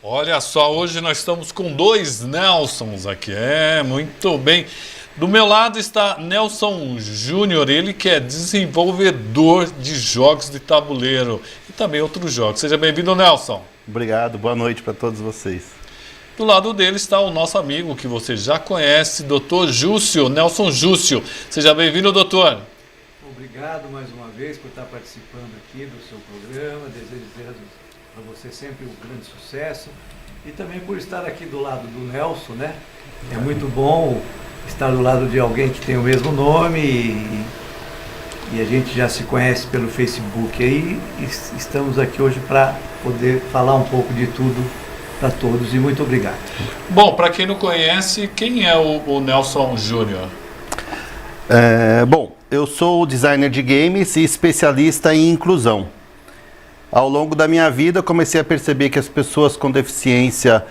Olha só, hoje nós estamos com dois Nelsons aqui. Muito bem. Do meu lado está Nelson Júnior, ele que é desenvolvedor de jogos de tabuleiro e também outros jogos. Seja bem-vindo, Nelson. Obrigado, boa noite para todos vocês. Do lado dele está o nosso amigo que você já conhece, Dr. Júcio, Nelson Júcio. Seja bem-vindo, doutor. Obrigado mais uma vez por estar participando aqui do seu programa. Desejo para você sempre um grande sucesso e também por estar aqui do lado do Nelson, né? É muito bom estar do lado de alguém que tem o mesmo nome e a gente já se conhece pelo Facebook aí e estamos aqui hoje para poder falar um pouco de tudo para todos e muito obrigado. Bom, para quem não conhece, quem é o Nelson Júnior? Bom, eu sou designer de games e especialista em inclusão. Ao longo da minha vida, comecei a perceber que as pessoas com deficiência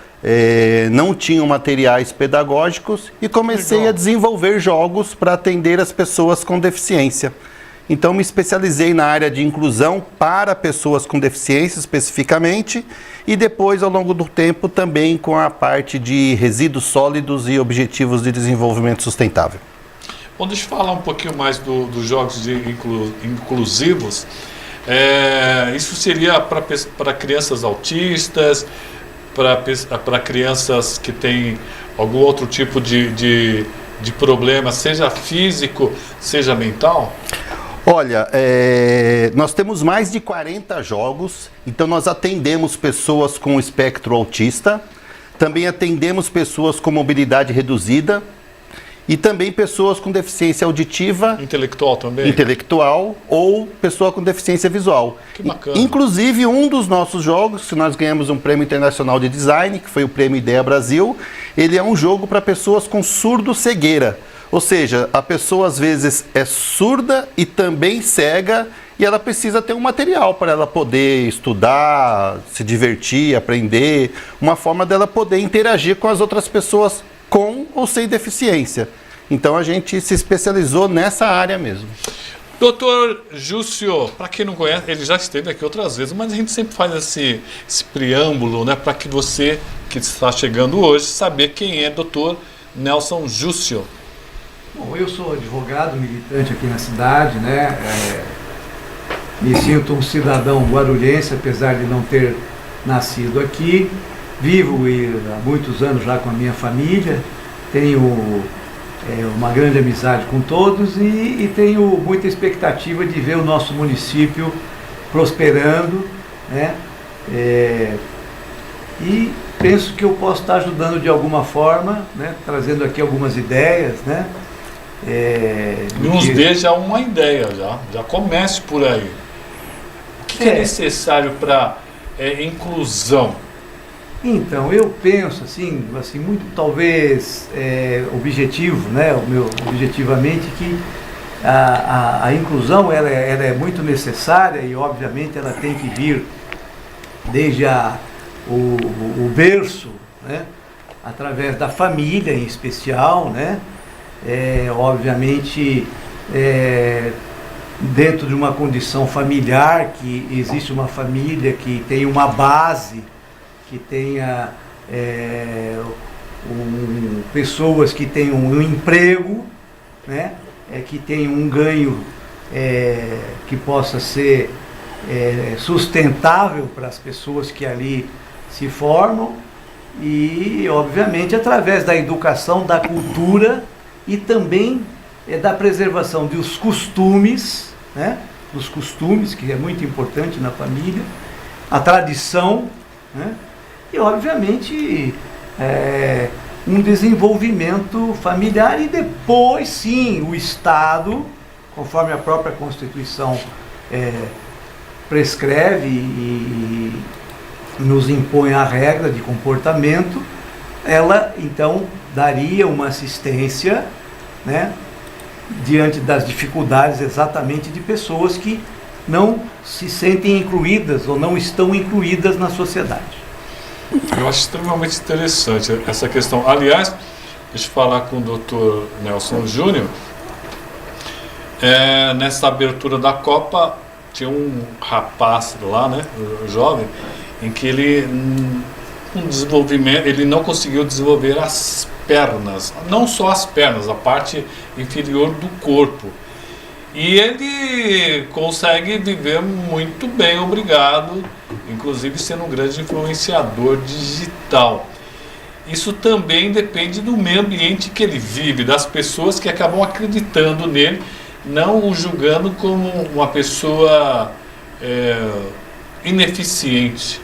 não tinham materiais pedagógicos e comecei a desenvolver jogos para atender as pessoas com deficiência. Então, me especializei na área de inclusão para pessoas com deficiência, especificamente, e depois, ao longo do tempo, também com a parte de resíduos sólidos e objetivos de desenvolvimento sustentável. Bom, deixa eu falar um pouquinho mais dos jogos inclusivos. Isso seria para crianças autistas, para crianças que têm algum outro tipo de problema, seja físico, seja mental? Olha, nós temos mais de 40 jogos, então nós atendemos pessoas com espectro autista, também atendemos pessoas com mobilidade reduzida e também pessoas com deficiência auditiva, intelectual também, intelectual ou pessoa com deficiência visual. Que bacana. Inclusive, um dos nossos jogos, que nós ganhamos um prêmio internacional de design, que foi o Prêmio Ideia Brasil, ele é um jogo para pessoas com surdo-cegueira. Ou seja, a pessoa às vezes é surda e também cega e ela precisa ter um material para ela poder estudar, se divertir, aprender, uma forma dela poder interagir com as outras pessoas com ou sem deficiência. Então a gente se especializou nessa área mesmo. Doutor Júcio, para quem não conhece, ele já esteve aqui outras vezes, mas a gente sempre faz esse preâmbulo, né, para que você que está chegando hoje saber quem é Dr. Nelson Júcio. Bom, eu sou advogado, militante aqui na cidade, né? Me sinto um cidadão guarulhense, apesar de não ter nascido aqui. Vivo há muitos anos já com a minha família, tenho uma grande amizade com todos e tenho muita expectativa de ver o nosso município prosperando, né? E penso que eu posso estar ajudando de alguma forma, né? Trazendo aqui algumas ideias, né? Nos dê já uma ideia, já comece por aí. O que é necessário para inclusão? Então, eu penso assim muito talvez objetivo, né? Objetivamente que a inclusão ela é muito necessária e obviamente ela tem que vir desde o berço, né? Através da família em especial, né? Obviamente dentro de uma condição familiar, que existe uma família que tem uma base, que tenha pessoas que tenham um emprego, né? Que tenham um ganho que possa ser sustentável para as pessoas que ali se formam e, obviamente, através da educação, da cultura e também da preservação dos costumes, né? Dos costumes, que é muito importante na família, a tradição, né? E, obviamente, um desenvolvimento familiar e depois, sim, o Estado, conforme a própria Constituição prescreve e nos impõe a regra de comportamento, ela, então, daria uma assistência, né, diante das dificuldades exatamente de pessoas que não se sentem incluídas ou não estão incluídas na sociedade. Eu acho extremamente interessante essa questão. Aliás, deixa eu falar com o Dr. Nelson Júnior. Nessa abertura da Copa, tinha um rapaz lá, né, jovem, em que ele com desenvolvimento, ele não conseguiu desenvolver as pernas, não só as pernas, a parte inferior do corpo. E ele consegue viver muito bem, obrigado, inclusive sendo um grande influenciador digital. Isso também depende do meio ambiente que ele vive, das pessoas que acabam acreditando nele, não o julgando como uma pessoa ineficiente.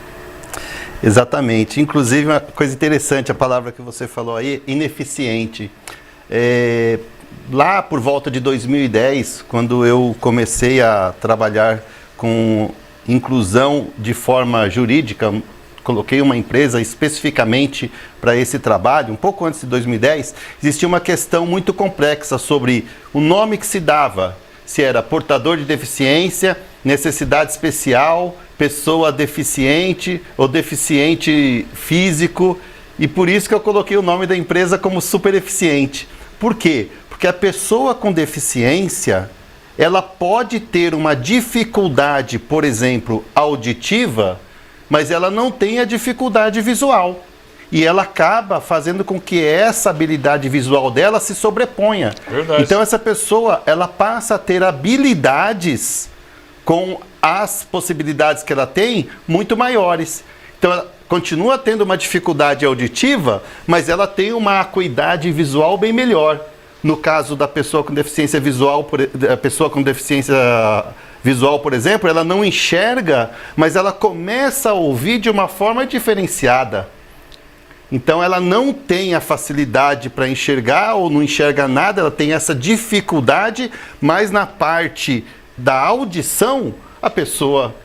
Exatamente. Inclusive, uma coisa interessante, a palavra que você falou aí, ineficiente. Lá por volta de 2010, quando eu comecei a trabalhar com inclusão de forma jurídica, coloquei uma empresa especificamente para esse trabalho, um pouco antes de 2010, existia uma questão muito complexa sobre o nome que se dava, se era portador de deficiência, necessidade especial, pessoa deficiente ou deficiente físico, e por isso que eu coloquei o nome da empresa como Super Eficiente. Por quê? Porque a pessoa com deficiência, ela pode ter uma dificuldade, por exemplo, auditiva, mas ela não tem a dificuldade visual. E ela acaba fazendo com que essa habilidade visual dela se sobreponha. Verdade. Então essa pessoa, ela passa a ter habilidades com as possibilidades que ela tem muito maiores. Então ela continua tendo uma dificuldade auditiva, mas ela tem uma acuidade visual bem melhor. No caso da pessoa com deficiência visual, por exemplo, ela não enxerga, mas ela começa a ouvir de uma forma diferenciada. Então ela não tem a facilidade para enxergar ou não enxerga nada, ela tem essa dificuldade, mas na parte da audição, a pessoa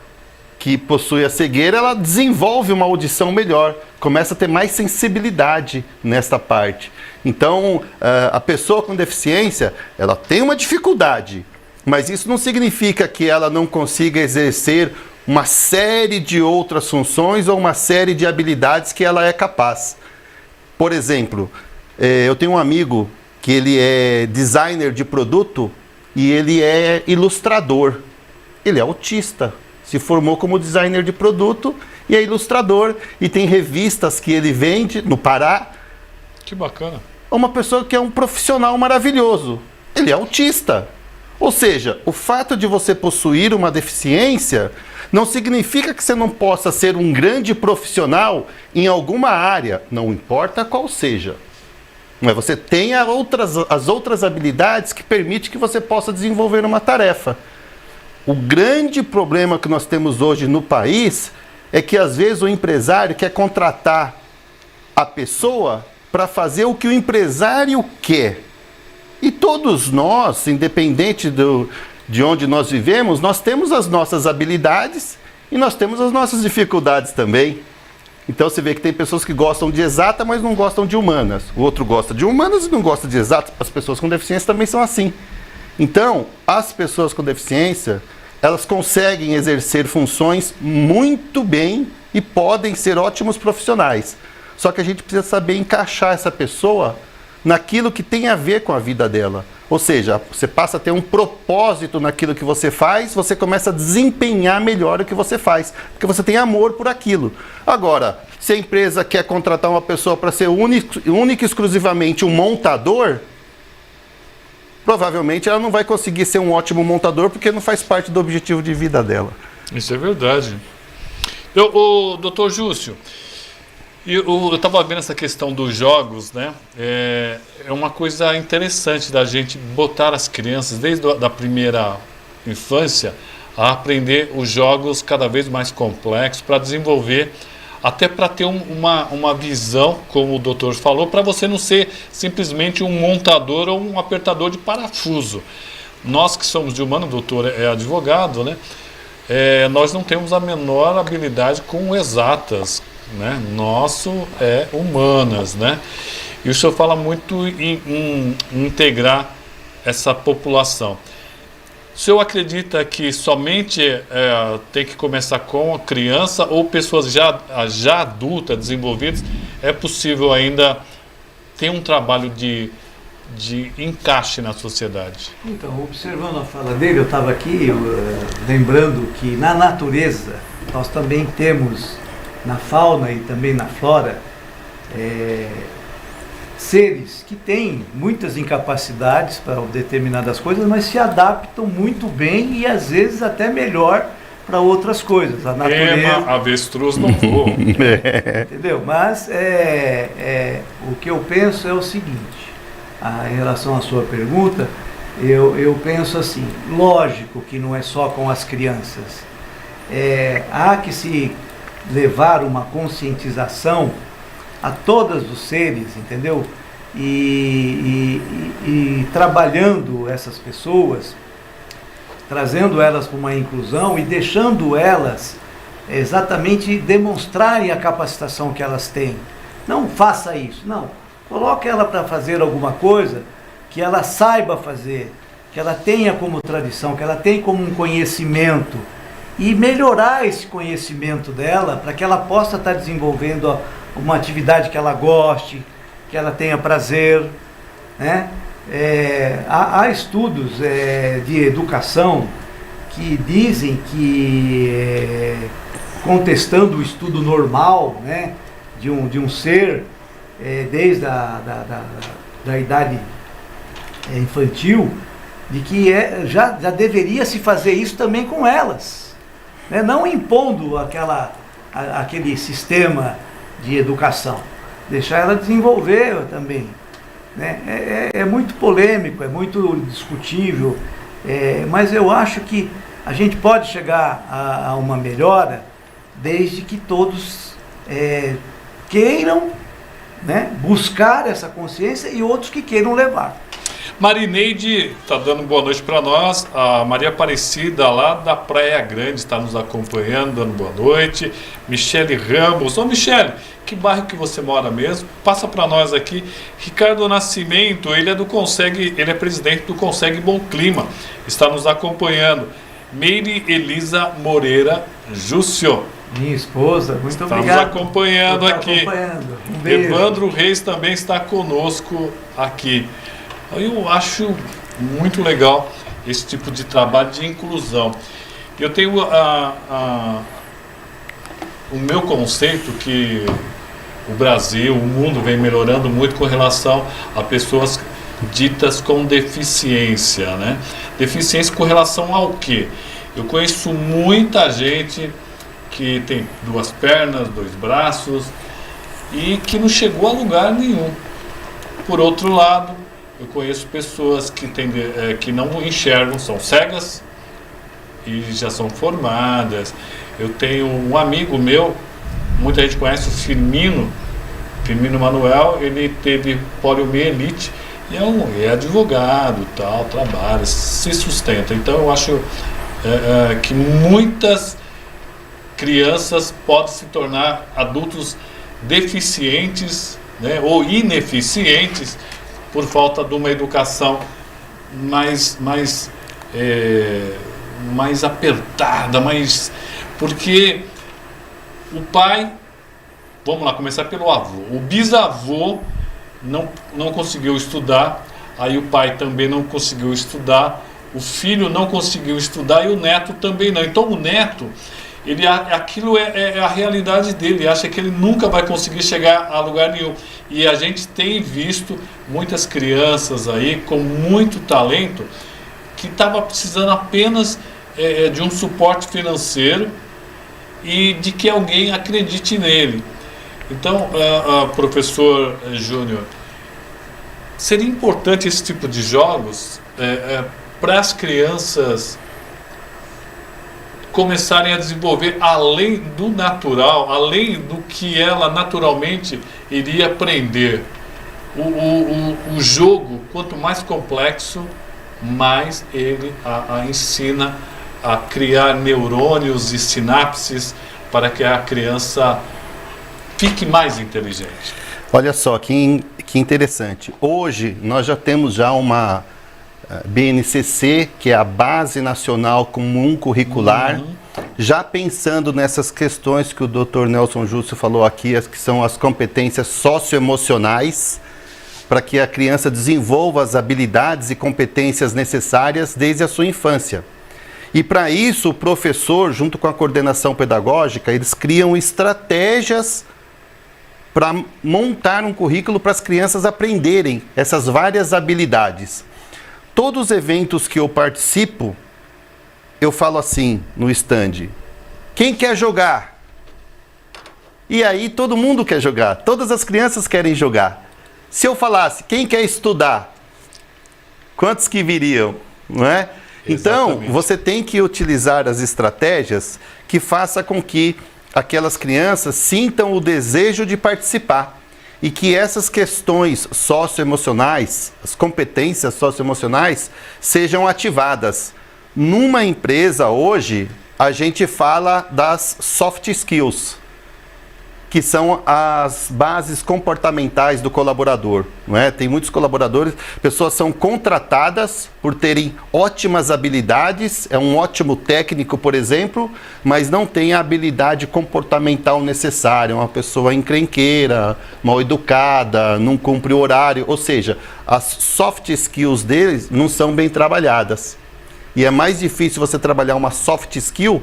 que possui a cegueira, ela desenvolve uma audição melhor, começa a ter mais sensibilidade nesta parte. Então, a pessoa com deficiência, ela tem uma dificuldade, mas isso não significa que ela não consiga exercer uma série de outras funções ou uma série de habilidades que ela é capaz. Por exemplo, eu tenho um amigo que ele é designer de produto e ele é ilustrador. Ele é autista, se formou como designer de produto e é ilustrador e tem revistas que ele vende no Pará. Que bacana. Uma pessoa que é um profissional maravilhoso. Ele é autista. Ou seja, o fato de você possuir uma deficiência não significa que você não possa ser um grande profissional em alguma área, não importa qual seja. Mas você tem as outras habilidades que permitem que você possa desenvolver uma tarefa. O grande problema que nós temos hoje no país é que às vezes o empresário quer contratar a pessoa para fazer o que o empresário quer. E todos nós, independente de onde nós vivemos, nós temos as nossas habilidades e nós temos as nossas dificuldades também. Então você vê que tem pessoas que gostam de exata, mas não gostam de humanas. O outro gosta de humanas e não gosta de exatas. As pessoas com deficiência também são assim. Então, as pessoas com deficiência, elas conseguem exercer funções muito bem e podem ser ótimos profissionais. Só que a gente precisa saber encaixar essa pessoa naquilo que tem a ver com a vida dela. Ou seja, você passa a ter um propósito naquilo que você faz, você começa a desempenhar melhor o que você faz, porque você tem amor por aquilo. Agora, se a empresa quer contratar uma pessoa para ser única e exclusivamente um montador, provavelmente ela não vai conseguir ser um ótimo montador, porque não faz parte do objetivo de vida dela. Isso é verdade. O doutor Júcio, eu estava vendo essa questão dos jogos, né? É uma coisa interessante da gente botar as crianças, desde a primeira infância, a aprender os jogos cada vez mais complexos, para desenvolver, até para ter uma visão, como o doutor falou, para você não ser simplesmente um montador ou um apertador de parafuso. Nós que somos de humano, o doutor é advogado, né? Nós não temos a menor habilidade com exatas, né? Nosso é humanas, né? E o senhor fala muito em integrar essa população. O senhor acredita que somente tem que começar com a criança ou pessoas já adultas, desenvolvidas, é possível ainda ter um trabalho de encaixe na sociedade? Então, observando a fala dele, eu estava aqui lembrando que na natureza nós também temos na fauna e também na flora, seres que têm muitas incapacidades para determinadas coisas, mas se adaptam muito bem e às vezes até melhor para outras coisas. A natureza, avestruz não voa. entendeu? Mas o que eu penso é o seguinte, em relação à sua pergunta, eu penso assim, lógico que não é só com as crianças, há que se levar uma conscientização a todos os seres, entendeu? E trabalhando essas pessoas, trazendo elas para uma inclusão e deixando elas exatamente demonstrarem a capacitação que elas têm. Não faça isso, não. Coloque ela para fazer alguma coisa que ela saiba fazer, que ela tenha como tradição, que ela tenha como um conhecimento, e melhorar esse conhecimento dela para que ela possa estar desenvolvendo uma atividade que ela goste, que ela tenha prazer, né? Há estudos de educação que dizem que, contestando o estudo normal, né, de um ser, desde da idade infantil, de que já deveria se fazer isso também com elas, né? Não impondo aquele sistema de educação, deixar ela desenvolver também, né? É muito polêmico, é muito discutível, mas eu acho que a gente pode chegar a uma melhora desde que todos queiram, né, buscar essa consciência e outros que queiram levar. Marineide está dando boa noite para nós. A Maria Aparecida, lá da Praia Grande, está nos acompanhando, dando boa noite. Michele Ramos. Ô Michele, que bairro que você mora mesmo? Passa para nós aqui. Ricardo Nascimento, ele é presidente do Consegue Bom Clima, está nos acompanhando. Meire Elisa Moreira Júcio, minha esposa, muito está obrigado. Nos acompanhando aqui. Um beijo. Evandro Reis também está conosco aqui. Eu acho muito legal esse tipo de trabalho de inclusão. Eu tenho o meu conceito que o Brasil, o mundo vem melhorando muito com relação a pessoas ditas com deficiência, né? Deficiência com relação ao quê? Eu conheço muita gente que tem 2 pernas, 2 braços e que não chegou a lugar nenhum. Por outro lado, eu conheço pessoas que não enxergam, são cegas e já são formadas. Eu tenho um amigo meu, muita gente conhece, o Firmino Manuel, ele teve poliomielite e é advogado, tal, trabalha, se sustenta. Então eu acho que muitas crianças podem se tornar adultos deficientes, né, ou ineficientes, por falta de uma educação mais apertada, porque o pai, vamos lá, começar pelo avô, o bisavô não conseguiu estudar, aí o pai também não conseguiu estudar, o filho não conseguiu estudar e o neto também não. Então o neto, aquilo é a realidade dele, acha que ele nunca vai conseguir chegar a lugar nenhum. E a gente tem visto muitas crianças aí com muito talento que estava precisando apenas de um suporte financeiro e de que alguém acredite nele. Então, professor Júnior, seria importante esse tipo de jogos para as crianças começarem a desenvolver além do natural, além do que ela naturalmente iria aprender. O jogo, quanto mais complexo, mais ele a ensina a criar neurônios e sinapses para que a criança fique mais inteligente. Olha só, que interessante. Hoje nós já temos uma BNCC, que é a Base Nacional Comum Curricular, já pensando nessas questões que o Dr. Nelson Júcio falou aqui, que são as competências socioemocionais, para que a criança desenvolva as habilidades e competências necessárias desde a sua infância. E para isso, o professor, junto com a coordenação pedagógica, eles criam estratégias para montar um currículo para as crianças aprenderem essas várias habilidades. Todos os eventos que eu participo, eu falo assim no stand: quem quer jogar? E aí todo mundo quer jogar, todas as crianças querem jogar. Se eu falasse, quem quer estudar? Quantos que viriam, não é? Então, Exatamente. você tem que utilizar as estratégias que façam com que aquelas crianças sintam o desejo de participar e que essas questões socioemocionais, as competências socioemocionais, sejam ativadas. Numa empresa hoje, a gente fala das soft skills, que são as bases comportamentais do colaborador, não é? Tem muitos colaboradores, pessoas são contratadas por terem ótimas habilidades, é um ótimo técnico, por exemplo, mas não tem a habilidade comportamental necessária, uma pessoa encrenqueira, mal educada, não cumpre o horário, ou seja, as soft skills deles não são bem trabalhadas. E é mais difícil você trabalhar uma soft skill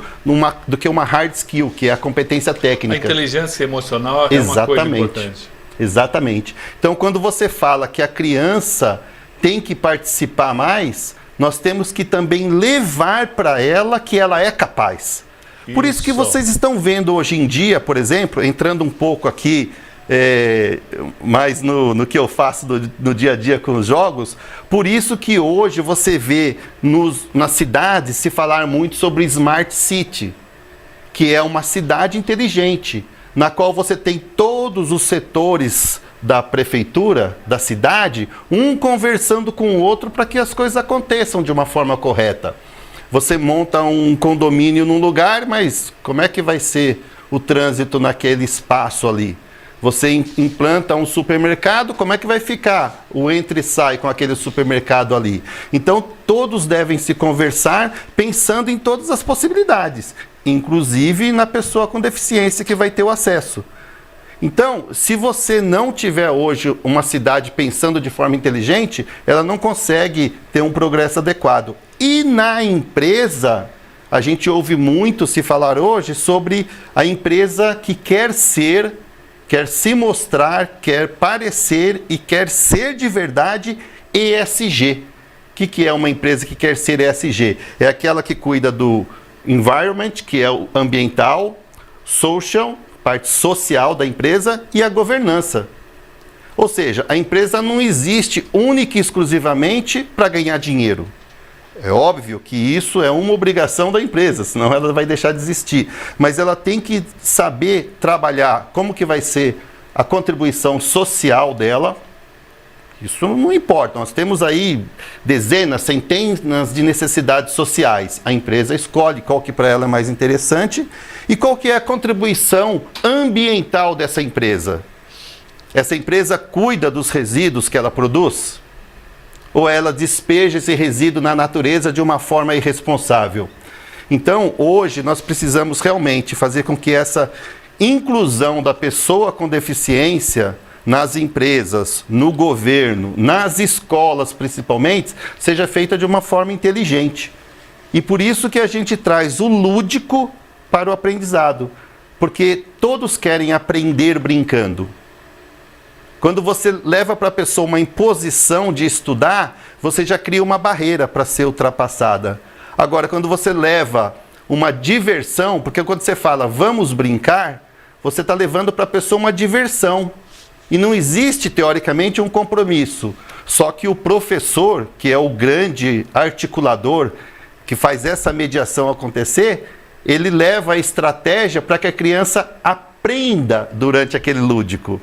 do que uma hard skill, que é a competência A técnica. inteligência emocional é uma coisa importante. Exatamente. Então, quando você fala que a criança tem que participar mais, nós temos que também levar para ela que ela é capaz. Por isso que vocês estão vendo hoje em dia, por exemplo, entrando um pouco aqui mais no que eu faço no dia a dia com os jogos, por isso que hoje você vê nas cidades se falar muito sobre Smart City, que é uma cidade inteligente, na qual você tem todos os setores da prefeitura, da cidade, um conversando com o outro para que as coisas aconteçam de uma forma correta. Você monta um condomínio num lugar, mas como é que vai ser o trânsito naquele espaço ali? Você implanta um supermercado, como é que vai ficar o entra e sai com aquele supermercado ali? Então, todos devem se conversar pensando em todas as possibilidades, inclusive na pessoa com deficiência que vai ter o acesso. Então, se você não tiver hoje uma cidade pensando de forma inteligente, ela não consegue ter um progresso adequado. E na empresa, a gente ouve muito se falar hoje sobre a empresa que quer se mostrar, quer parecer e quer ser de verdade ESG. O que é uma empresa que quer ser ESG? É aquela que cuida do environment, que é o ambiental, social, parte social da empresa, e a governança. Ou seja, a empresa não existe única e exclusivamente para ganhar dinheiro. É óbvio que isso é uma obrigação da empresa, senão ela vai deixar de existir. Mas ela tem que saber trabalhar como que vai ser a contribuição social dela. Isso não importa. Nós temos aí dezenas, centenas de necessidades sociais. A empresa escolhe qual que para ela é mais interessante e qual que é a contribuição ambiental dessa empresa. Essa empresa cuida dos resíduos que ela produz? Ou ela despeja esse resíduo na natureza de uma forma irresponsável? Então, hoje, nós precisamos realmente fazer com que essa inclusão da pessoa com deficiência nas empresas, no governo, nas escolas principalmente, seja feita de uma forma inteligente. E por isso que a gente traz o lúdico para o aprendizado, porque todos querem aprender brincando. Quando você leva para a pessoa uma imposição de estudar, você já cria uma barreira para ser ultrapassada. Agora, quando você leva uma diversão, porque quando você fala vamos brincar, você está levando para a pessoa uma diversão. E não existe, teoricamente, um compromisso. Só que o professor, que é o grande articulador, que faz essa mediação acontecer, ele leva a estratégia para que a criança aprenda durante aquele lúdico.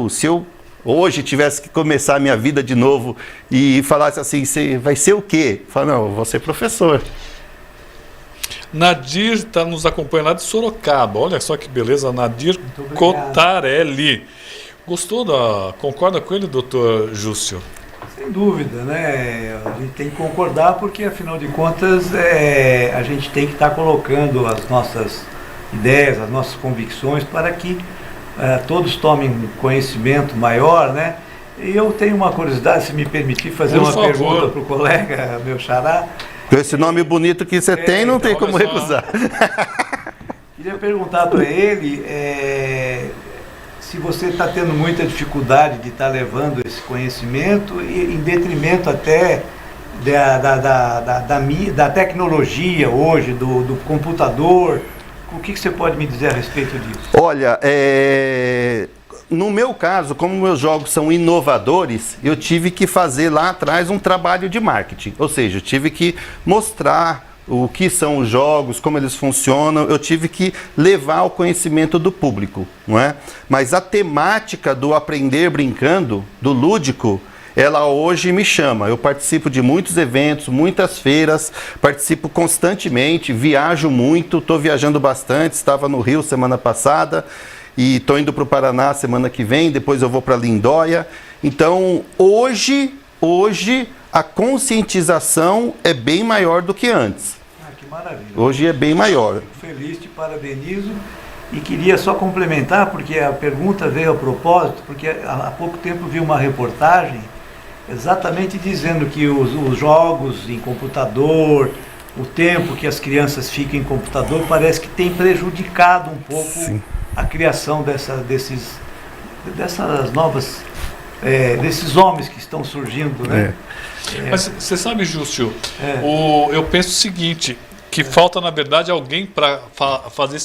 Se eu hoje tivesse que começar a minha vida de novo e falasse assim, você vai ser o quê? Eu falo, não, eu vou ser professor. Nadir está nos acompanhando lá de Sorocaba. Olha só que beleza, Nadir Cotarelli. Concorda com ele, doutor Júcio? Sem dúvida, né? A gente tem que concordar porque, afinal de contas, a gente tem que estar colocando as nossas ideias, as nossas convicções para que todos tomem conhecimento maior, né? E eu tenho uma curiosidade, se me permitir fazer uma pergunta para o colega, meu xará. Com esse nome bonito que você tem, não tem como recusar. Queria perguntar para ele se você está tendo muita dificuldade de estar levando esse conhecimento em detrimento até da tecnologia hoje, do computador. O que você pode me dizer a respeito disso? Olha, no meu caso, como meus jogos são inovadores, eu tive que fazer lá atrás um trabalho de marketing. Ou seja, eu tive que mostrar o que são os jogos, como eles funcionam, eu tive que levar ao conhecimento do público, não é? Mas a temática do aprender brincando, do lúdico, ela hoje me chama. Eu participo de muitos eventos, muitas feiras, participo constantemente, viajo muito, estou viajando bastante, estava no Rio semana passada e estou indo para o Paraná semana que vem, depois eu vou para Lindóia. Então, hoje a conscientização é bem maior do que antes. Que maravilha. Hoje é bem maior. Fico feliz, te parabenizo. E queria só complementar, porque a pergunta veio a propósito, porque há pouco tempo vi uma reportagem exatamente dizendo que os jogos em computador, o tempo que as crianças ficam em computador, parece que tem prejudicado um pouco Sim. a criação dessas novas, desses homens que estão surgindo, né? Mas você sabe, Júcio, eu penso o seguinte, que falta, na verdade, alguém para fazer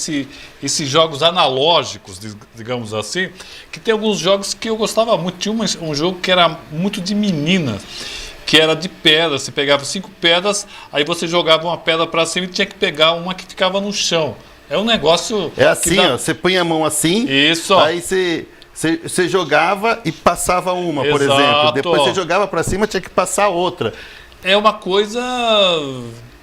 esses jogos analógicos, digamos assim, que tem alguns jogos que eu gostava muito. Tinha um jogo que era muito de meninas, que era de pedra. Você pegava 5 pedras, aí você jogava uma pedra para cima e tinha que pegar uma que ficava no chão. É um negócio... É assim, ó, você põe a mão assim, Isso. Aí você jogava e passava uma, por Exato. exemplo. Depois você jogava para cima, tinha que passar outra. É uma coisa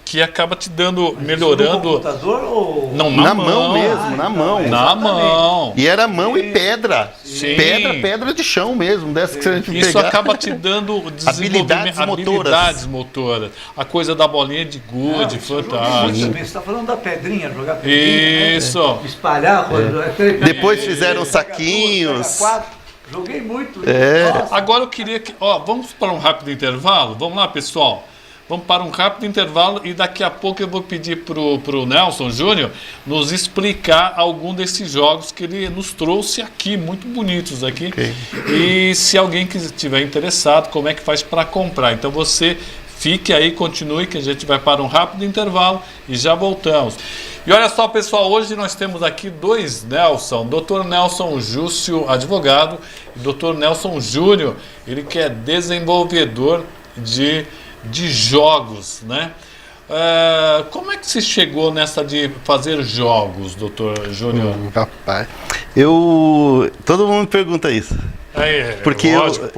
que acaba te dando, melhorando. No computador ou... Não, na mão mesmo, na mão. Na mão. E era mão e pedra. Sim. Pedra de chão mesmo, dessa que você Isso pegar. acaba te dando habilidades motoras. A coisa da bolinha de gude, fantástico. Você está falando da pedrinha, jogar pedrinha. Isso. Né? Espalhar. Depois fizeram saquinhos. Joguei muito. Agora eu queria que... vamos para um rápido intervalo? Vamos lá, pessoal. Vamos para um rápido intervalo e daqui a pouco eu vou pedir para o Nelson Júnior nos explicar algum desses jogos que ele nos trouxe aqui, muito bonitos aqui. Okay. E se alguém estiver interessado, como é que faz para comprar. Então você fique aí, continue, que a gente vai para um rápido intervalo e já voltamos. E olha só, pessoal, hoje nós temos aqui dois Nelson, Dr. Nelson Júcio, advogado, e Dr. Nelson Júnior, ele que é desenvolvedor de jogos, né? Como é que você chegou nessa de fazer jogos, doutor Júnior? Rapaz, todo mundo me pergunta isso. Porque lógico,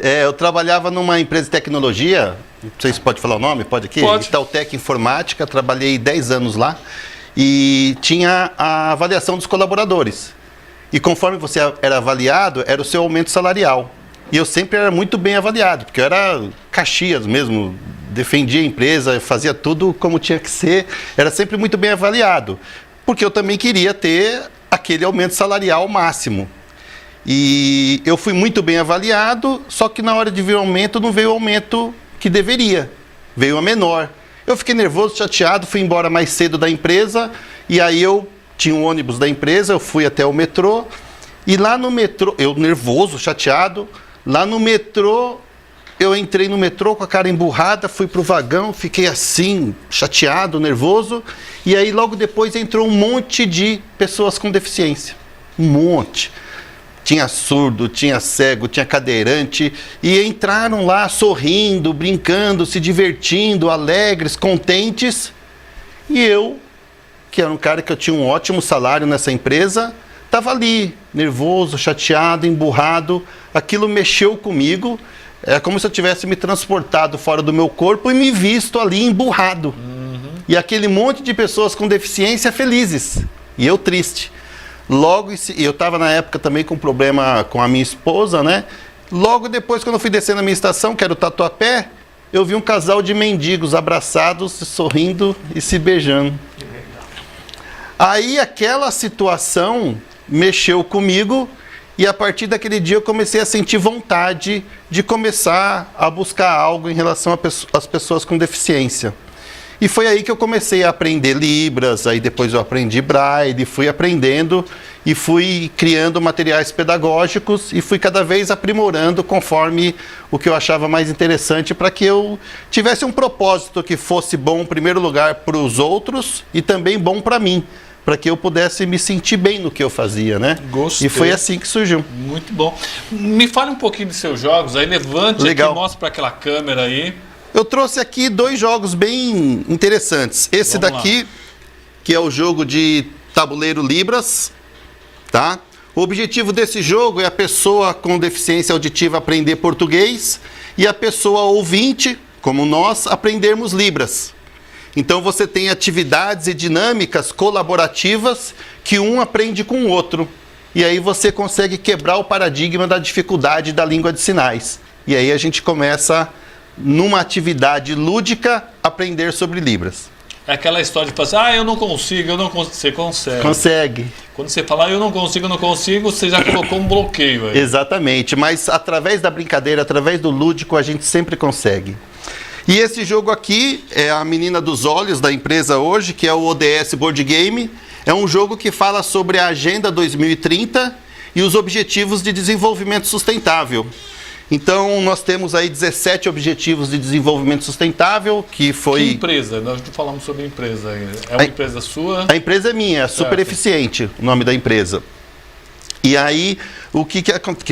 eu trabalhava numa empresa de tecnologia, não sei se pode falar o nome, pode aqui? Pode. Itautec Informática, trabalhei 10 anos lá e tinha a avaliação dos colaboradores. E conforme você era avaliado, era o seu aumento salarial. E eu sempre era muito bem avaliado, porque eu era Caxias mesmo, defendia a empresa, fazia tudo como tinha que ser, era sempre muito bem avaliado, porque eu também queria ter aquele aumento salarial máximo. E eu fui muito bem avaliado, só que na hora de vir o aumento, não veio o aumento que deveria, veio a menor. Eu fiquei nervoso, chateado, fui embora mais cedo da empresa, e aí eu tinha um ônibus da empresa, eu fui até o metrô, e lá no metrô, eu nervoso, chateado, lá no metrô, eu entrei no metrô com a cara emburrada, fui pro vagão, fiquei assim, chateado, nervoso, e aí logo depois entrou um monte de pessoas com deficiência, um monte. Tinha surdo, tinha cego, tinha cadeirante, e entraram lá sorrindo, brincando, se divertindo, alegres, contentes, e eu, que era um cara que eu tinha um ótimo salário nessa empresa, estava ali, nervoso, chateado, emburrado, aquilo mexeu comigo, é como se eu tivesse me transportado fora do meu corpo e me visto ali emburrado. E aquele monte de pessoas com deficiência felizes, e eu triste. Logo, eu estava na época também com problema com a minha esposa, né? Logo depois, quando eu fui descer na minha estação, que era o Tatuapé, eu vi um casal de mendigos abraçados, sorrindo e se beijando. Aí aquela situação mexeu comigo e a partir daquele dia eu comecei a sentir vontade de começar a buscar algo em relação às pessoas com deficiência. E foi aí que eu comecei a aprender Libras, aí depois eu aprendi Braille, fui aprendendo e fui criando materiais pedagógicos e fui cada vez aprimorando conforme o que eu achava mais interessante para que eu tivesse um propósito que fosse bom, em primeiro lugar, para os outros e também bom para mim, para que eu pudesse me sentir bem no que eu fazia, né? Gostei. E foi assim que surgiu. Muito bom. Me fale um pouquinho dos seus jogos, aí levante Legal. aqui, mostra para aquela câmera aí. Eu trouxe aqui 2 jogos bem interessantes. Esse Vamos daqui, que é o jogo de tabuleiro Libras, tá? O objetivo desse jogo é a pessoa com deficiência auditiva aprender português e a pessoa ouvinte, como nós, aprendermos Libras. Então você tem atividades e dinâmicas colaborativas que um aprende com o outro. E aí você consegue quebrar o paradigma da dificuldade da língua de sinais. E aí a gente começa, numa atividade lúdica, aprender sobre Libras. É aquela história de falar, eu não consigo, você consegue. Consegue. Quando você falar, eu não consigo, você já colocou um bloqueio aí. Exatamente, mas através da brincadeira, através do lúdico, a gente sempre consegue. E esse jogo aqui é a menina dos olhos da empresa hoje, que é o ODS Board Game. É um jogo que fala sobre a Agenda 2030 e os Objetivos de Desenvolvimento Sustentável. Então, nós temos aí 17 Objetivos de Desenvolvimento Sustentável, que foi... Que empresa? Nós não falamos sobre empresa ainda. É uma empresa sua? A empresa é minha, é Super Eficiente, o nome da empresa. E aí, o que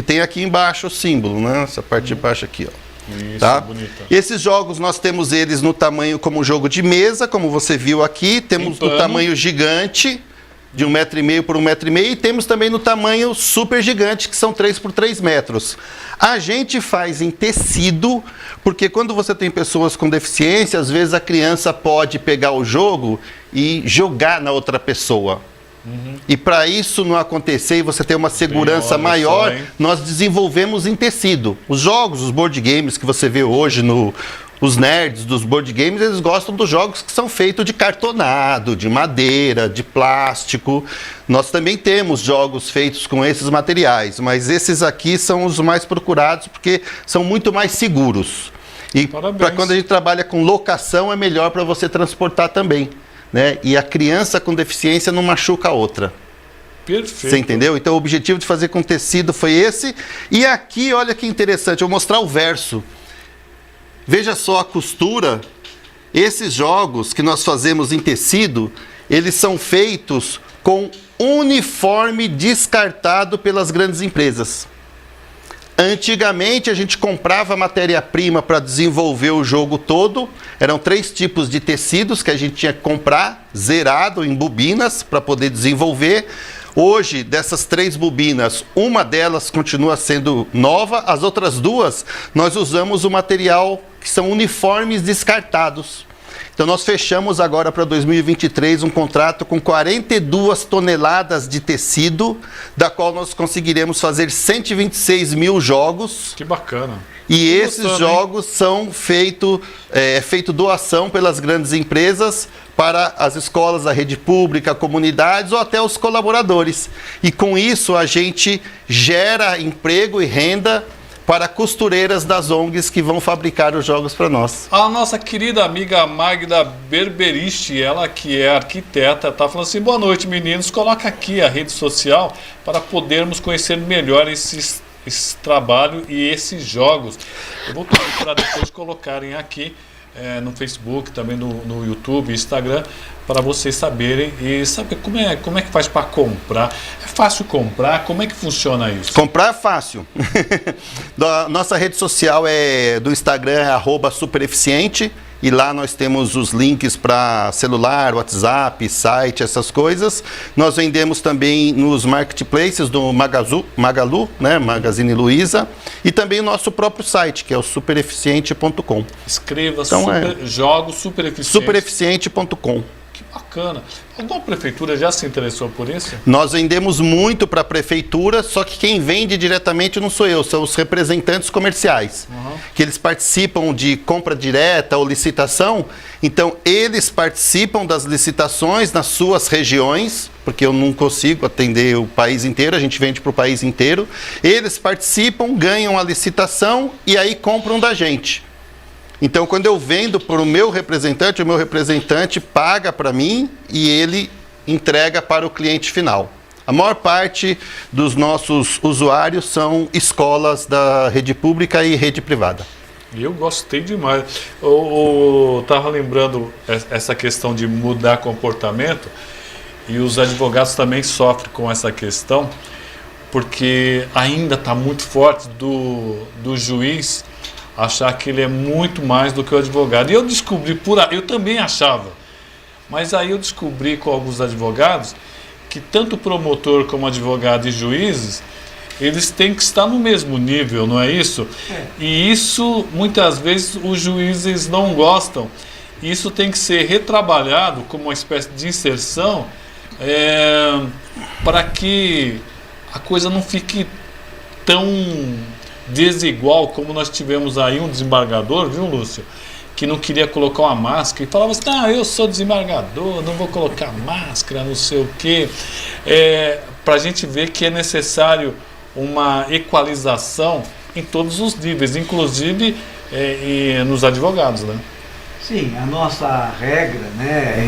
tem aqui embaixo o símbolo, né? Essa parte de baixo aqui, ó. Isso, Tá? bonita. Esses jogos nós temos eles no tamanho como jogo de mesa, como você viu aqui. Temos no tamanho gigante, de 1,5 m por 1,5 m, e temos também no tamanho super gigante, que são 3 por 3 metros. A gente faz em tecido, porque quando você tem pessoas com deficiência, às vezes a criança pode pegar o jogo e jogar na outra pessoa. E para isso não acontecer e você ter uma segurança maior, nós desenvolvemos em tecido. Os jogos, os board games que você vê hoje, os nerds dos board games, eles gostam dos jogos que são feitos de cartonado, de madeira, de plástico. Nós também temos jogos feitos com esses materiais, mas esses aqui são os mais procurados porque são muito mais seguros. E para quando a gente trabalha com locação, é melhor para você transportar também. Né? E a criança com deficiência não machuca a outra. Perfeito. Você entendeu? Então o objetivo de fazer com tecido foi esse. E aqui, olha que interessante, eu vou mostrar o verso. Veja só a costura. Esses jogos que nós fazemos em tecido, eles são feitos com uniforme descartado pelas grandes empresas. Antigamente a gente comprava matéria-prima para desenvolver o jogo todo. Eram 3 tipos de tecidos que a gente tinha que comprar, zerado em bobinas para poder desenvolver. Hoje, dessas 3 bobinas, uma delas continua sendo nova, as outras 2 nós usamos o material que são uniformes descartados. Então nós fechamos agora para 2023 um contrato com 42 toneladas de tecido, da qual nós conseguiremos fazer 126 mil jogos. Que bacana. E esses jogos são feito doação pelas grandes empresas para as escolas, a rede pública, comunidades ou até os colaboradores. E com isso a gente gera emprego e renda para costureiras das ONGs que vão fabricar os jogos para nós. A nossa querida amiga Magda Berberich, ela que é arquiteta, está falando assim, boa noite meninos, coloca aqui a rede social para podermos conhecer melhor esse trabalho e esses jogos. Eu vou pedir para depois colocarem aqui no Facebook, também no YouTube, Instagram, para vocês saberem e saber como é que faz para comprar. É fácil comprar? Como é que funciona isso? Comprar é fácil. Nossa rede social do Instagram é @supereficiente e lá nós temos os links para celular, WhatsApp, site, essas coisas. Nós vendemos também nos marketplaces do Magalu, né, Magazine Luiza, e também o nosso próprio site, que é o supereficiente.com. Escreva então, jogos supereficiente. Supereficiente.com. Que bacana. Alguma prefeitura já se interessou por isso? Nós vendemos muito para a prefeitura, só que quem vende diretamente não sou eu, são os representantes comerciais, que eles participam de compra direta ou licitação. Então, eles participam das licitações nas suas regiões, porque eu não consigo atender o país inteiro, a gente vende para o país inteiro. Eles participam, ganham a licitação e aí compram da gente. Então, quando eu vendo para o meu representante paga para mim e ele entrega para o cliente final. A maior parte dos nossos usuários são escolas da rede pública e rede privada. Eu gostei demais. Eu estava lembrando essa questão de mudar comportamento, e os advogados também sofrem com essa questão, porque ainda está muito forte do juiz achar que ele é muito mais do que o advogado. E eu descobri, eu também achava, mas aí eu descobri com alguns advogados que tanto promotor como advogado e juízes, eles têm que estar no mesmo nível, não é isso? E isso, muitas vezes, os juízes não gostam. Isso tem que ser retrabalhado como uma espécie de inserção, para que a coisa não fique tão desigual como nós tivemos aí um desembargador, viu, Lúcio? Que não queria colocar uma máscara e falava assim, não, eu sou desembargador, não vou colocar máscara, não sei o quê. Para a gente ver que é necessário uma equalização em todos os níveis, inclusive nos advogados, né? Sim, a nossa regra, né,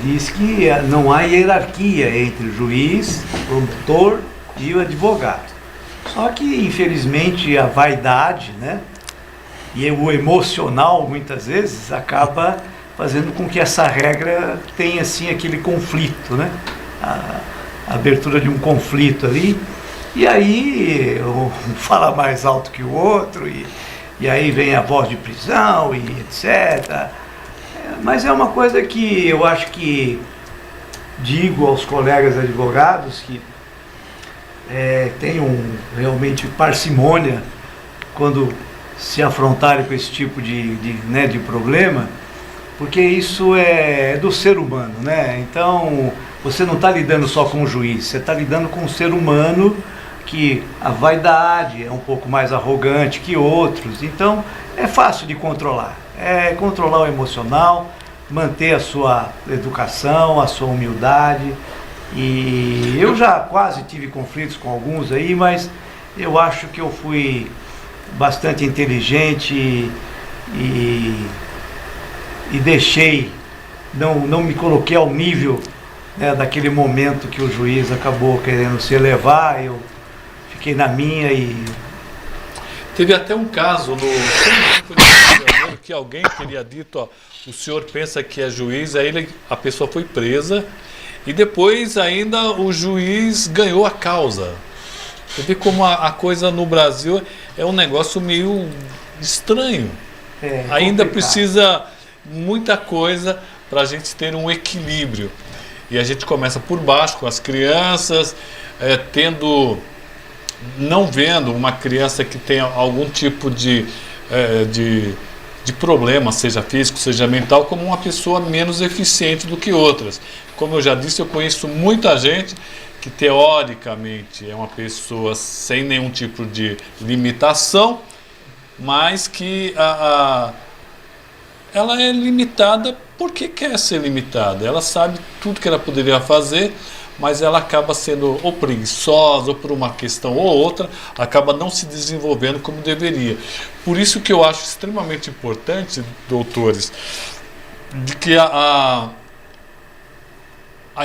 diz que não há hierarquia entre o juiz, o promotor e o advogado. Só que, infelizmente, a vaidade, né, e o emocional, muitas vezes, acaba fazendo com que essa regra tenha, assim, aquele conflito, né? A abertura de um conflito ali. E aí, um fala mais alto que o outro, e aí vem a voz de prisão, e etc. Mas é uma coisa que eu acho que digo aos colegas advogados que tenham realmente parcimônia quando se afrontarem com esse tipo de problema, porque isso é do ser humano, né? Então, você não está lidando só com o juiz, você está lidando com um ser humano que a vaidade é um pouco mais arrogante que outros, então é fácil de controlar. Controlar o emocional, manter a sua educação, a sua humildade. E eu já quase tive conflitos com alguns aí, mas eu acho que eu fui bastante inteligente e deixei, não me coloquei ao nível, né, daquele momento que o juiz acabou querendo se elevar, eu fiquei na minha e... Teve até um caso no Rio de Janeiro que alguém teria dito, ó, o senhor pensa que é juiz, aí a pessoa foi presa e depois ainda o juiz ganhou a causa. Você vê como a coisa no Brasil é um negócio meio estranho. Ainda precisa muita coisa para a gente ter um equilíbrio. E a gente começa por baixo com as crianças, não vendo uma criança que tenha algum tipo de problema, seja físico, seja mental, como uma pessoa menos eficiente do que outras. Como eu já disse, eu conheço muita gente que teoricamente é uma pessoa sem nenhum tipo de limitação, mas que ela é limitada porque quer ser limitada. Ela sabe tudo que ela poderia fazer, mas ela acaba sendo ou preguiçosa, ou por uma questão ou outra, acaba não se desenvolvendo como deveria. Por isso que eu acho extremamente importante, doutores, de que a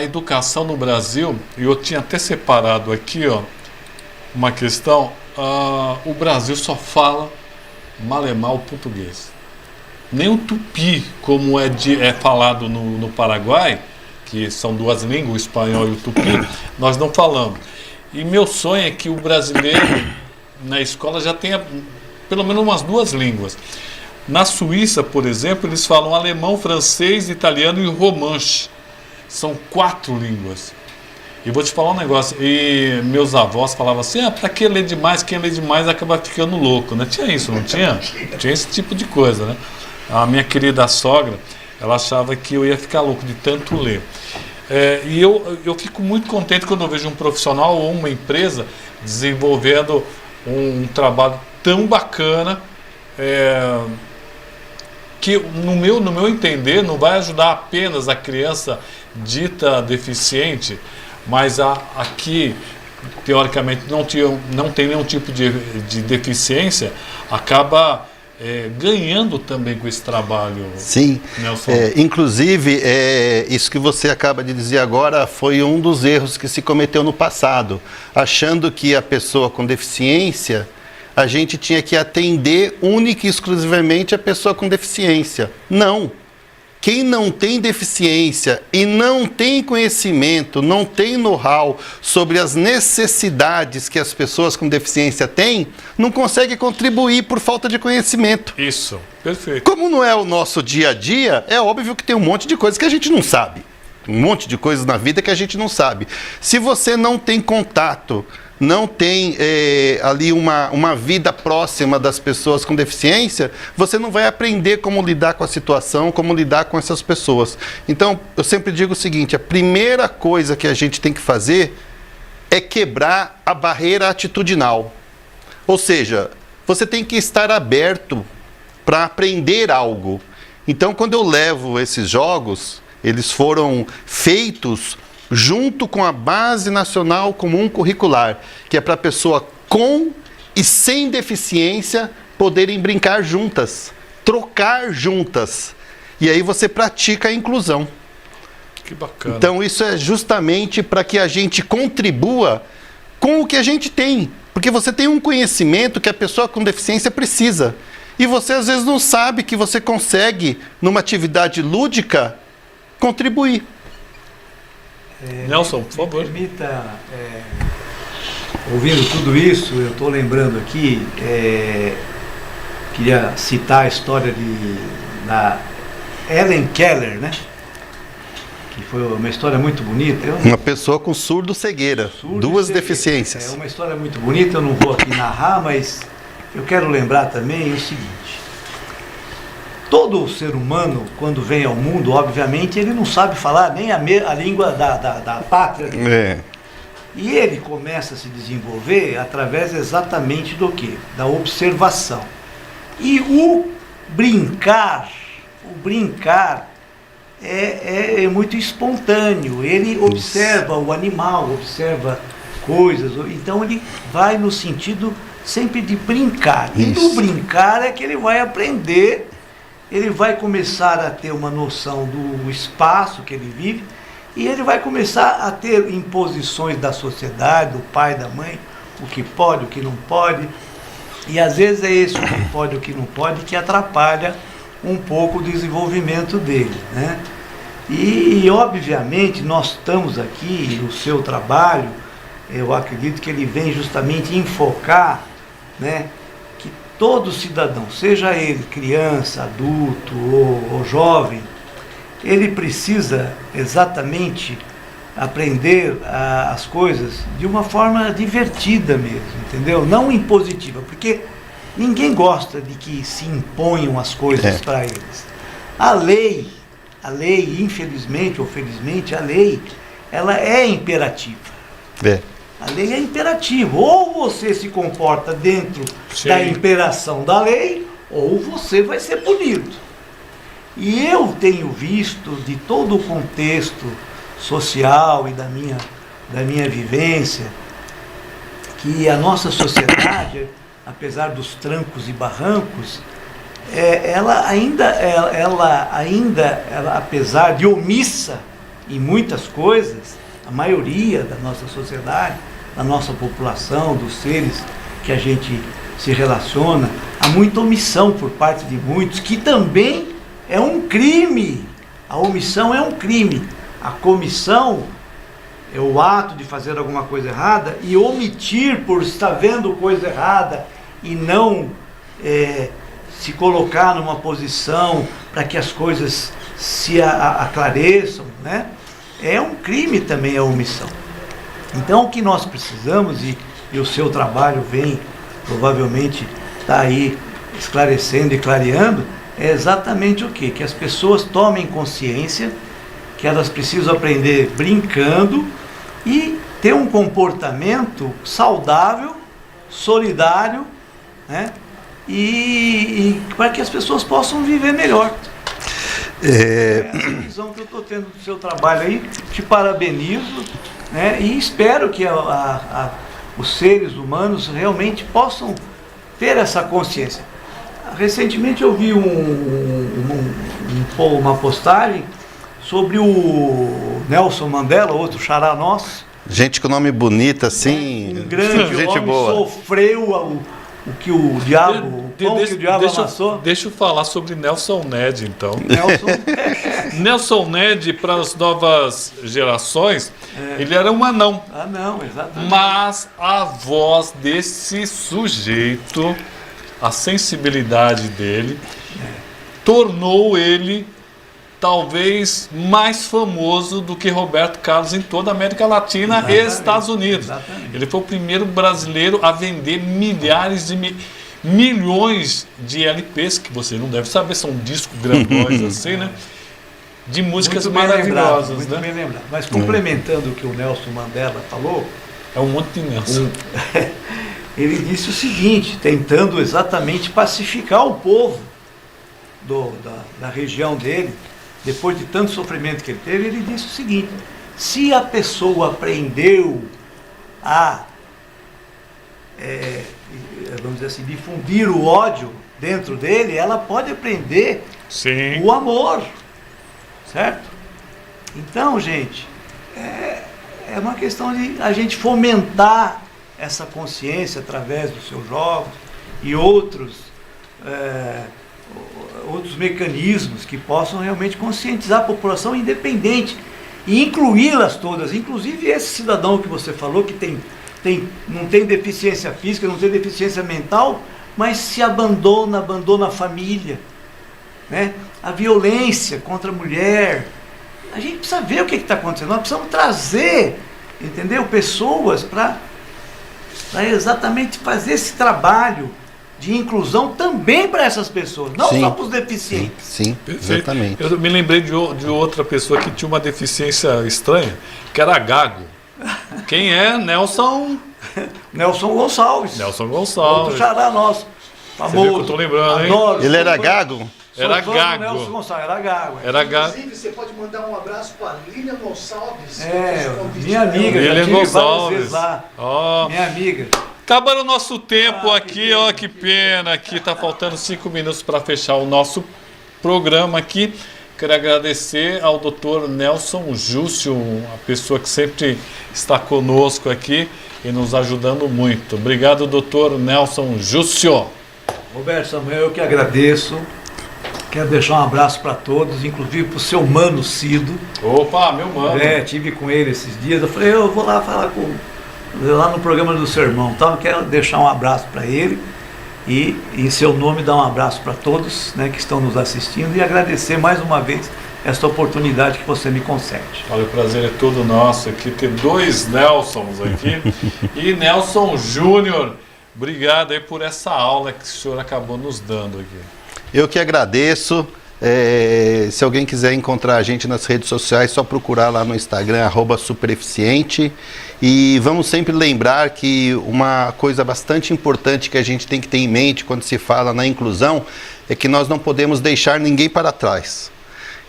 educação no Brasil, e eu tinha até separado aqui, ó, uma questão, o Brasil só fala mal o português. Nem o tupi, como é falado no Paraguai, que são duas línguas, o espanhol e o tupi, nós não falamos. E meu sonho é que o brasileiro na escola já tenha pelo menos umas duas línguas. Na Suíça, por exemplo, eles falam alemão, francês, italiano e romanche. São 4 línguas. E vou te falar um negócio, e meus avós falavam assim, para que ler demais? Quem lê demais acaba ficando louco, né? Tinha isso, não tinha? Tinha esse tipo de coisa, né? A minha querida sogra, ela achava que eu ia ficar louco de tanto ler. E eu fico muito contente quando eu vejo um profissional ou uma empresa desenvolvendo um trabalho tão bacana, que no meu entender não vai ajudar apenas a criança dita deficiente, mas aqui teoricamente não tem nenhum tipo de deficiência, acaba ganhando também com esse trabalho. Sim, Nelson. Inclusive, isso que você acaba de dizer agora foi um dos erros que se cometeu no passado, achando que a pessoa com deficiência, a gente tinha que atender única e exclusivamente a pessoa com deficiência. Não. Quem não tem deficiência e não tem conhecimento, não tem know-how sobre as necessidades que as pessoas com deficiência têm, não consegue contribuir por falta de conhecimento. Isso, perfeito. Como não é o nosso dia a dia, é óbvio que tem um monte de coisas que a gente não sabe. Um monte de coisas na vida que a gente não sabe. Se você não tem contato, não tem ali uma vida próxima das pessoas com deficiência, você não vai aprender como lidar com a situação, como lidar com essas pessoas. Então, eu sempre digo o seguinte, a primeira coisa que a gente tem que fazer é quebrar a barreira atitudinal. Ou seja, você tem que estar aberto para aprender algo. Então, quando eu levo esses jogos, eles foram feitos junto com a Base Nacional Comum Curricular, que é para a pessoa com e sem deficiência poderem brincar juntas, trocar juntas. E aí você pratica a inclusão. Que bacana. Então isso é justamente para que a gente contribua com o que a gente tem. Porque você tem um conhecimento que a pessoa com deficiência precisa. E você às vezes não sabe que você consegue, numa atividade lúdica, contribuir. Nelson, por favor. Me permita, ouvindo tudo isso, eu estou lembrando aqui, queria citar a história da Helen Keller, né? Que foi uma história muito bonita. Uma pessoa com surdo-cegueira, duas deficiências. É uma história muito bonita, eu não vou aqui narrar, mas eu quero lembrar também o seguinte. Todo ser humano, quando vem ao mundo, obviamente, ele não sabe falar nem a língua da pátria dele. E ele começa a se desenvolver através exatamente do quê? Da observação. E o brincar é muito espontâneo. Ele observa o animal, observa coisas, então ele vai no sentido sempre de brincar. E no brincar é que ele vai aprender. Ele vai começar a ter uma noção do espaço que ele vive e ele vai começar a ter imposições da sociedade, do pai, da mãe, o que pode, o que não pode. E às vezes é esse o que pode, o que não pode, que atrapalha um pouco o desenvolvimento dele, né? E obviamente nós estamos aqui, o seu trabalho, eu acredito que ele vem justamente enfocar, né? Todo cidadão, seja ele criança, adulto ou jovem, ele precisa exatamente aprender as coisas de uma forma divertida mesmo, entendeu? Não impositiva, porque ninguém gosta de que se imponham as coisas para eles. A lei, infelizmente ou felizmente, a lei, ela é imperativa. A lei é imperativa. Ou você se comporta dentro da imperação da lei, ou você vai ser punido. E eu tenho visto de todo o contexto social e da minha vivência, que a nossa sociedade, apesar dos trancos e barrancos, ela ainda, apesar de omissa em muitas coisas, a maioria da nossa sociedade, da nossa população, dos seres que a gente se relaciona, há muita omissão por parte de muitos, que também é um crime. A omissão é um crime. A comissão é o ato de fazer alguma coisa errada, e omitir por estar vendo coisa errada e não se colocar numa posição para que as coisas se aclareçam, né? É um crime também a omissão. Então o que nós precisamos, e o seu trabalho vem, provavelmente está aí esclarecendo e clareando, é exatamente o quê? Que as pessoas tomem consciência que elas precisam aprender brincando e ter um comportamento saudável, solidário, né? E para que as pessoas possam viver melhor. Essa visão que eu estou tendo do seu trabalho aí, te parabenizo, né? E espero que os seres humanos realmente possam ter essa consciência. Recentemente eu vi uma postagem sobre o Nelson Mandela, outro xará nosso. Gente com nome bonito, assim. Um grande gente homem, boa. sofreu o que o diabo, que o diabo amassou. Deixa eu falar sobre Nelson Ned, então. Nelson, Nelson Ned, para as novas gerações, ele era um anão. ah não, exatamente. Mas a voz desse sujeito, a sensibilidade dele, tornou ele talvez mais famoso do que Roberto Carlos em toda a América Latina e Estados Unidos. Exatamente. Ele foi o primeiro brasileiro a vender milhões de LPs, que você não deve saber, são discos grandões assim, né? De músicas Muito bem maravilhosas, lembrado, muito né? bem lembrado. Mas complementando o que o Nelson Mandela falou, É um monte de Nelson. ele disse o seguinte, tentando exatamente pacificar o povo da região dele, depois de tanto sofrimento que ele teve, ele disse o seguinte: se a pessoa aprendeu a, vamos dizer assim, difundir o ódio dentro dele, ela pode aprender Sim. o amor, certo? Então, gente, é uma questão de a gente fomentar essa consciência através dos seus jogos e outros mecanismos que possam realmente conscientizar a população independente e incluí-las todas, inclusive esse cidadão que você falou que não tem deficiência física, não tem deficiência mental, mas se abandona a família, né? A violência contra a mulher. A gente precisa ver o que está acontecendo, nós precisamos trazer, entendeu? Pessoas para exatamente fazer esse trabalho de inclusão também para essas pessoas, não Sim. só para os deficientes. Sim, Perfeito. exatamente. Eu me lembrei de outra pessoa que tinha uma deficiência estranha, que era gago. Quem é? Nelson Nelson Gonçalves. Outro Outro xará nosso. Você viu que eu tô lembrando, hein? Adoro. Ele era Sou fã- gago? sou Era fã do gago. Nelson Gonçalves, era gago. Era gago. Inclusive, você pode mandar um abraço para Lilian Gonçalves. Minha amiga, já William tive várias Gonçalves. vezes lá. Ó, Minha amiga. acabaram o nosso tempo Ah, aqui, que ó, que pena. Aqui tá faltando 5 minutos para fechar o nosso programa aqui. Quero agradecer ao Dr. Nelson Júcio, a pessoa que sempre está conosco aqui e nos ajudando muito. Obrigado, Dr. Nelson Júcio. Roberto Samuel, eu que agradeço. Quero deixar um abraço para todos, inclusive para o seu Mano Cido. Opa, meu mano. Tive com ele esses dias. Eu falei, eu vou lá falar lá no programa do seu irmão. Então, eu quero deixar um abraço para ele e, em seu nome, dar um abraço para todos, né, que estão nos assistindo e agradecer mais uma vez esta oportunidade que você me concede. Olha, o prazer é todo nosso aqui, ter 2 Nelsons aqui. E Nelson Júnior, obrigado aí por essa aula que o senhor acabou nos dando aqui. Eu que agradeço. Se alguém quiser encontrar a gente nas redes sociais, só procurar lá no Instagram, @supereficiente. E vamos sempre lembrar que uma coisa bastante importante que a gente tem que ter em mente quando se fala na inclusão é que nós não podemos deixar ninguém para trás.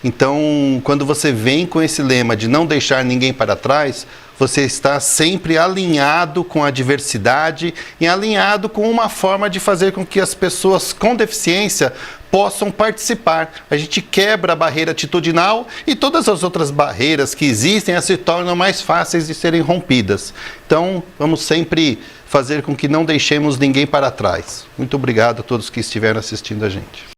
Então, quando você vem com esse lema de não deixar ninguém para trás, você está sempre alinhado com a diversidade e alinhado com uma forma de fazer com que as pessoas com deficiência possam participar. A gente quebra a barreira atitudinal e todas as outras barreiras que existem se tornam mais fáceis de serem rompidas. Então, vamos sempre fazer com que não deixemos ninguém para trás. Muito obrigado a todos que estiveram assistindo a gente.